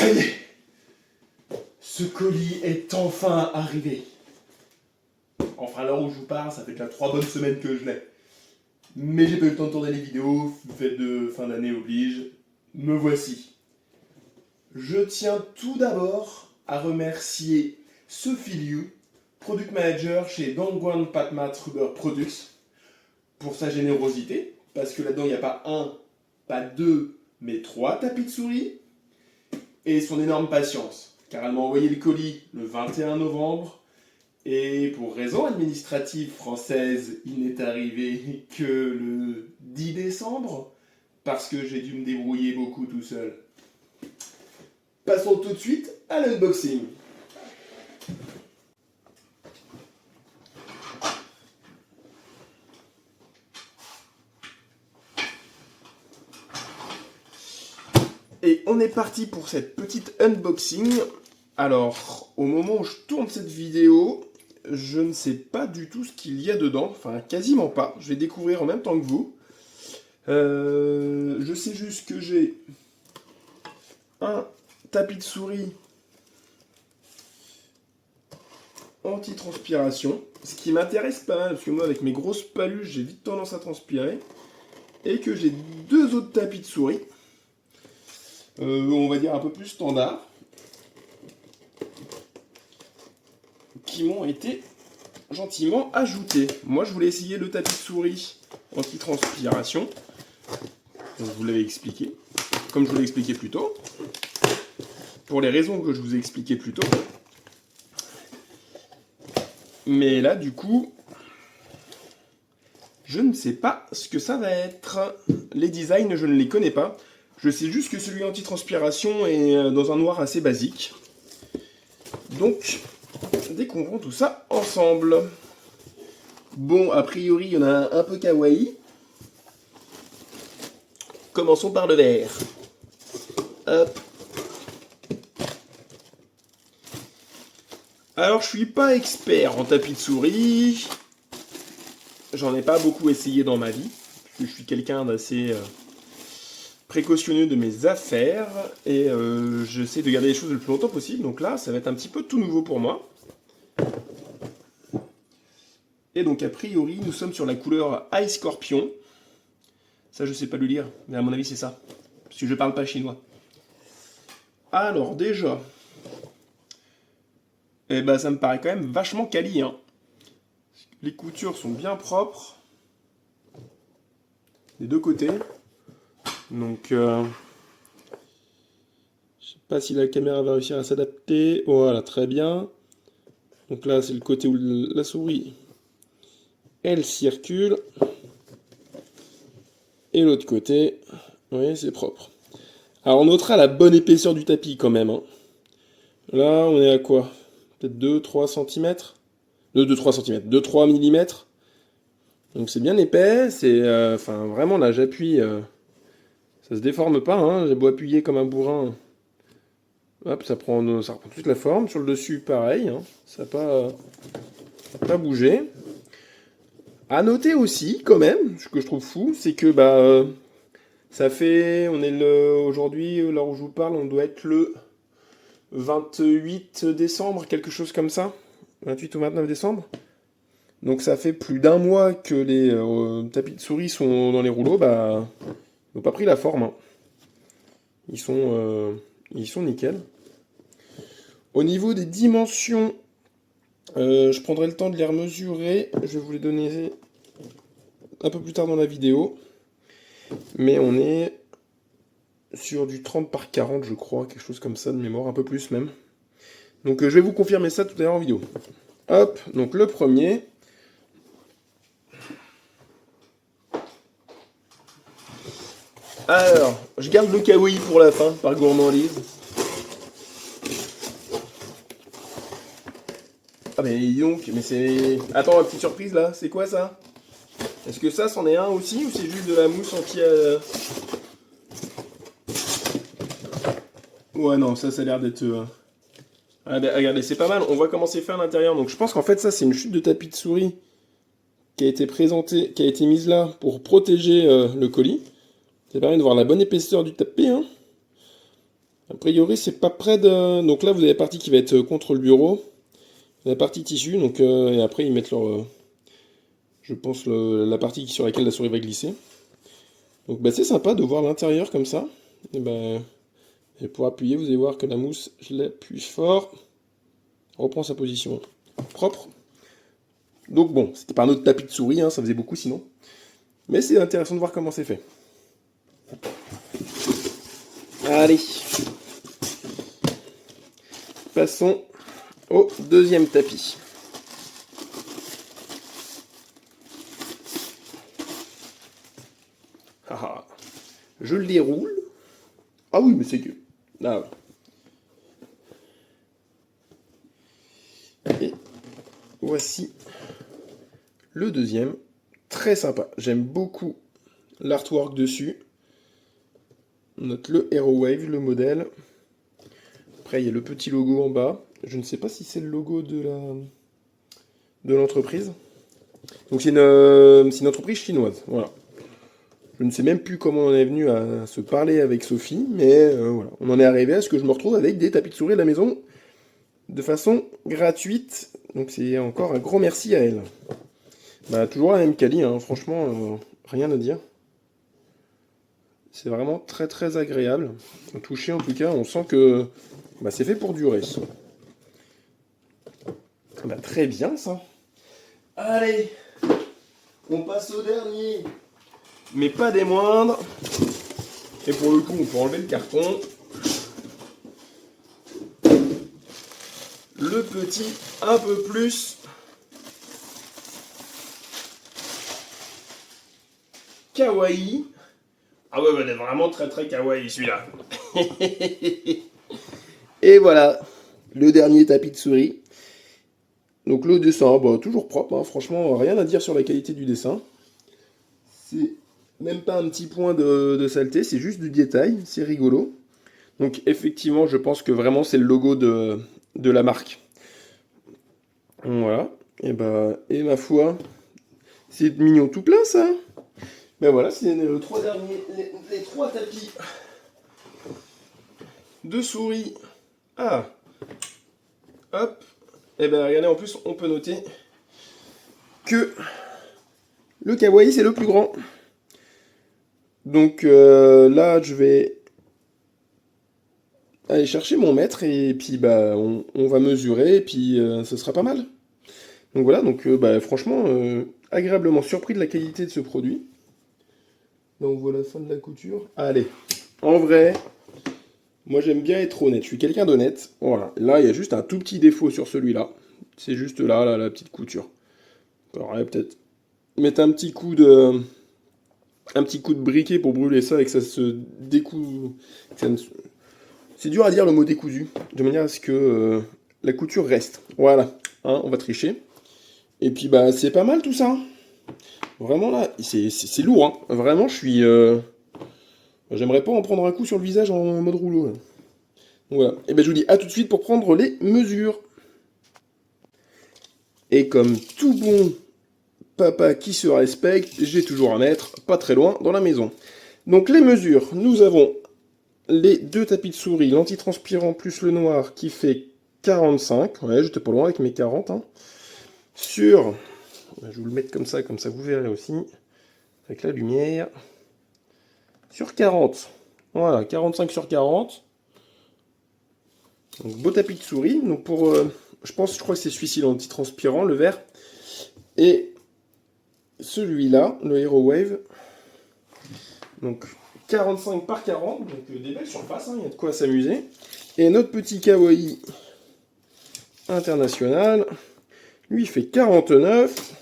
Ça y est! Ce colis est enfin arrivé. Enfin, à l'heure où je vous parle, ça fait déjà 3 bonnes semaines que je l'ai. Mais j'ai pas eu le temps de tourner les vidéos, fête de fin d'année oblige. Me voici. Je tiens tout d'abord à remercier Sophie Liu, Product Manager chez Dongguan Patmat Rubber Products, pour sa générosité, parce que là-dedans il n'y a pas un, pas deux, mais 3 tapis de souris, et son énorme patience, car elle m'a envoyé le colis le 21 novembre, et pour raison administrative française, il n'est arrivé que le 10 décembre, parce que j'ai dû me débrouiller beaucoup tout seul. Passons tout de suite à l'unboxing. Et on est parti pour cette petite unboxing. Alors, au moment où je tourne cette vidéo, je ne sais pas du tout ce qu'il y a dedans. Enfin, quasiment pas. Je vais découvrir en même temps que vous. Je sais juste que j'ai un tapis de souris anti-transpiration. Ce qui m'intéresse pas mal, parce que moi, avec mes grosses paluches, j'ai vite tendance à transpirer. Et que j'ai 2 autres tapis de souris. On va dire un peu plus standard, qui m'ont été gentiment ajoutés. Moi, je voulais essayer le tapis de souris anti-transpiration. Donc, je vous l'avais expliqué, comme je vous l'ai expliqué plus tôt, pour les raisons que je vous ai expliquées plus tôt. Mais là, du coup, je ne sais pas ce que ça va être. Les designs, je ne les connais pas. Je sais juste que celui anti-transpiration est dans un noir assez basique. Donc, découvrons tout ça ensemble. Bon, a priori, il y en a un peu kawaii. Commençons par le vert. Hop. Alors, je suis pas expert en tapis de souris. J'en ai pas beaucoup essayé dans ma vie. Parce que je suis quelqu'un d'assez précautionneux de mes affaires. Et j'essaie de garder les choses le plus longtemps possible. Donc là, ça va être un petit peu tout nouveau pour moi. Et donc, a priori, nous sommes sur la couleur Ice Scorpion. Ça, je sais pas le lire, mais à mon avis, c'est ça. Parce que je parle pas chinois. Alors, déjà, eh ben, ça me paraît quand même vachement quali, hein. Les coutures sont bien propres. Des deux côtés. Donc, je sais pas si la caméra va réussir à s'adapter. Voilà, très bien. Donc là, c'est le côté où la souris, elle circule. Et l'autre côté, oui, c'est propre. Alors, on notera la bonne épaisseur du tapis quand même, hein. Là, on est à quoi? Peut-être 2-3 cm? 2-3 cm, 2-3 mm. Donc c'est bien épais, c'est... Enfin, vraiment, là, j'appuie... ça se déforme pas, hein. J'ai beau appuyer comme un bourrin. Hop, ça reprend toute la forme. Sur le dessus, pareil, hein. Ça n'a pas bougé. À noter aussi, quand même, ce que je trouve fou, c'est que, ça fait... On est aujourd'hui, là où je vous parle, on doit être le 28 décembre, quelque chose comme ça. 28 ou 29 décembre. Donc ça fait plus d'un mois que les tapis de souris sont dans les rouleaux, ils n'ont pas pris la forme, hein. Ils sont nickel. Au niveau des dimensions, je prendrai le temps de les remesurer. Je vais vous les donner un peu plus tard dans la vidéo. Mais on est sur du 30 par 40, je crois, quelque chose comme ça de mémoire, un peu plus même. Donc je vais vous confirmer ça tout à l'heure en vidéo. Hop, donc le premier. Alors, je garde le kawaii pour la fin, par gourmandise. Ah mais dis donc, mais c'est... Attends, ma petite surprise là, c'est quoi ça? Est-ce que ça, c'en est un aussi, ou c'est juste de la mousse anti... Ouais, non, ça a l'air d'être... Ah, regardez, c'est pas mal, on voit comment c'est fait à l'intérieur. Donc je pense qu'en fait, ça, c'est une chute de tapis de souris qui a été présentée, qui a été mise là pour protéger le colis. Ça permet de voir la bonne épaisseur du tapis, hein. A priori, c'est pas près de... Donc là, vous avez la partie qui va être contre le bureau, la partie tissu, donc, et après, ils mettent leur... je pense la partie sur laquelle la souris va glisser. Donc bah, c'est sympa de voir l'intérieur comme ça. Et pour appuyer, vous allez voir que la mousse, je l'appuie fort, reprend sa position propre. Donc bon, c'était pas un autre tapis de souris, hein, ça faisait beaucoup sinon. Mais c'est intéressant de voir comment c'est fait. Allez, passons au deuxième tapis. Ah, je le déroule. Ah oui, mais c'est que... Ah ouais. Et voici le deuxième. Très sympa. J'aime beaucoup l'artwork dessus. On note le Hero Wave, le modèle. Après, il y a le petit logo en bas. Je ne sais pas si c'est le logo de l'entreprise. Donc c'est une entreprise chinoise. Voilà. Je ne sais même plus comment on est venu à se parler avec Sophie, mais voilà. On en est arrivé à ce que je me retrouve avec des tapis de souris à la maison de façon gratuite. Donc c'est encore un gros merci à elle. Bah, toujours la même quali, hein. Franchement, rien à dire. C'est vraiment très très agréable. Au toucher en tout cas, on sent que bah, c'est fait pour durer. Bah, très bien ça. Allez, on passe au dernier. Mais pas des moindres. Et pour le coup, on peut enlever le carton. Le petit, un peu plus kawaii. Ah ouais, bah, vraiment très très kawaii celui-là. Et voilà, le dernier tapis de souris. Donc le dessin, bah, toujours propre, hein. Franchement, rien à dire sur la qualité du dessin. C'est même pas un petit point de saleté, c'est juste du détail, c'est rigolo. Donc effectivement, je pense que vraiment c'est le logo de la marque. Voilà, et ma foi, c'est mignon tout plein ça. Ben voilà, c'est les trois derniers, les trois tapis de souris. Ah, hop. Et ben regardez, en plus, on peut noter que le kawaii c'est le plus grand. Donc là, je vais aller chercher mon mètre et puis bah on va mesurer et puis ce sera pas mal. Donc voilà, donc bah, franchement, agréablement surpris de la qualité de ce produit. Donc voilà, fin de la couture. Allez, en vrai, moi j'aime bien être honnête, je suis quelqu'un d'honnête. Voilà, là il y a juste un tout petit défaut sur celui-là. C'est juste là, la petite couture. Alors là, peut-être mettre un petit coup de briquet pour brûler ça et que ça se découse. C'est dur à dire le mot décousu, de manière à ce que la couture reste. Voilà, hein, on va tricher. Et puis bah c'est pas mal tout ça. Vraiment là, c'est lourd, hein. Vraiment, je suis... J'aimerais pas en prendre un coup sur le visage en mode rouleau, là. Donc voilà. Et ben je vous dis à tout de suite pour prendre les mesures. Et comme tout bon papa qui se respecte, j'ai toujours un mètre, pas très loin, dans la maison. Donc les mesures, nous avons les deux tapis de souris, l'antitranspirant plus le noir qui fait 45. Ouais, j'étais pas loin avec mes 40. Hein. Sur... Je vais vous le mettre comme ça vous verrez aussi. Avec la lumière. Sur 40. Voilà, 45 sur 40. Donc, beau tapis de souris. Donc pour, je crois que c'est celui-ci l'antitranspirant, le vert. Et celui-là, le Hero Wave. Donc 45 par 40. Donc des belles surfaces, hein, il y a de quoi s'amuser. Et notre petit kawaii international, lui, il fait 49.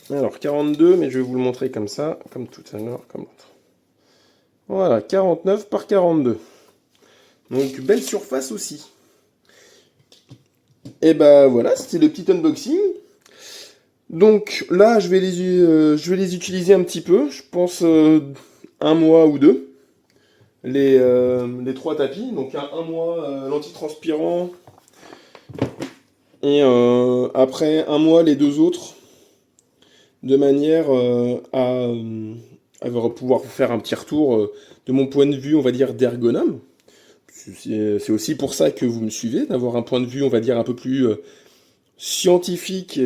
Alors 42, mais je vais vous le montrer comme ça, comme tout à l'heure, comme l'autre. Voilà, 49 par 42. Donc belle surface aussi. Et bah voilà, c'était le petit unboxing. Donc là, je vais les utiliser un petit peu. Je pense un mois ou deux. Les trois tapis. Donc un mois l'antitranspirant. Et après un mois les deux autres. De manière pouvoir vous faire un petit retour de mon point de vue, on va dire, d'ergonome. C'est aussi pour ça que vous me suivez, d'avoir un point de vue, on va dire, un peu plus scientifique,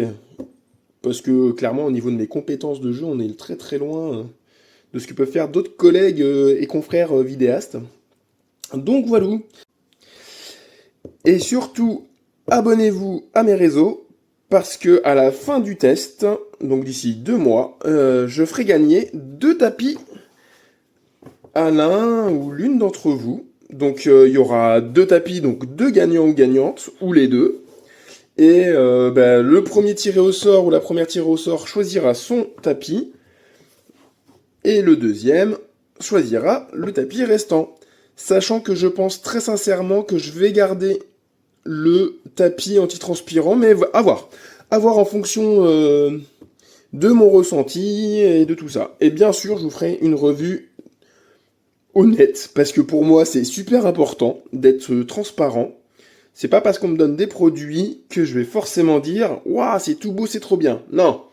parce que clairement, au niveau de mes compétences de jeu, on est très très loin de ce que peuvent faire d'autres collègues et confrères vidéastes. Donc voilà. Et surtout, abonnez-vous à mes réseaux, parce que à la fin du test, donc d'ici 2 mois, je ferai gagner 2 tapis à l'un ou l'une d'entre vous. Donc il y aura 2 tapis, donc 2 gagnants ou gagnantes, ou les deux. Et le premier tiré au sort ou la première tirée au sort choisira son tapis. Et le deuxième choisira le tapis restant. Sachant que je pense très sincèrement que je vais garder le tapis antitranspirant, mais à voir. À voir en fonction de mon ressenti et de tout ça. Et bien sûr, je vous ferai une revue honnête, parce que pour moi, c'est super important d'être transparent. C'est pas parce qu'on me donne des produits que je vais forcément dire « Waouh, c'est tout beau, c'est trop bien ». Non.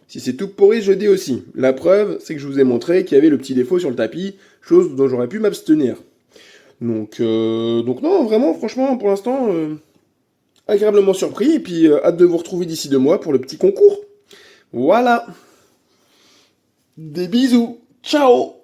Si c'est tout pourri, je dis aussi. La preuve, c'est que je vous ai montré qu'il y avait le petit défaut sur le tapis, chose dont j'aurais pu m'abstenir. Donc non, vraiment, franchement, pour l'instant, agréablement surpris, et puis hâte de vous retrouver d'ici 2 mois pour le petit concours. Voilà. Des bisous. Ciao.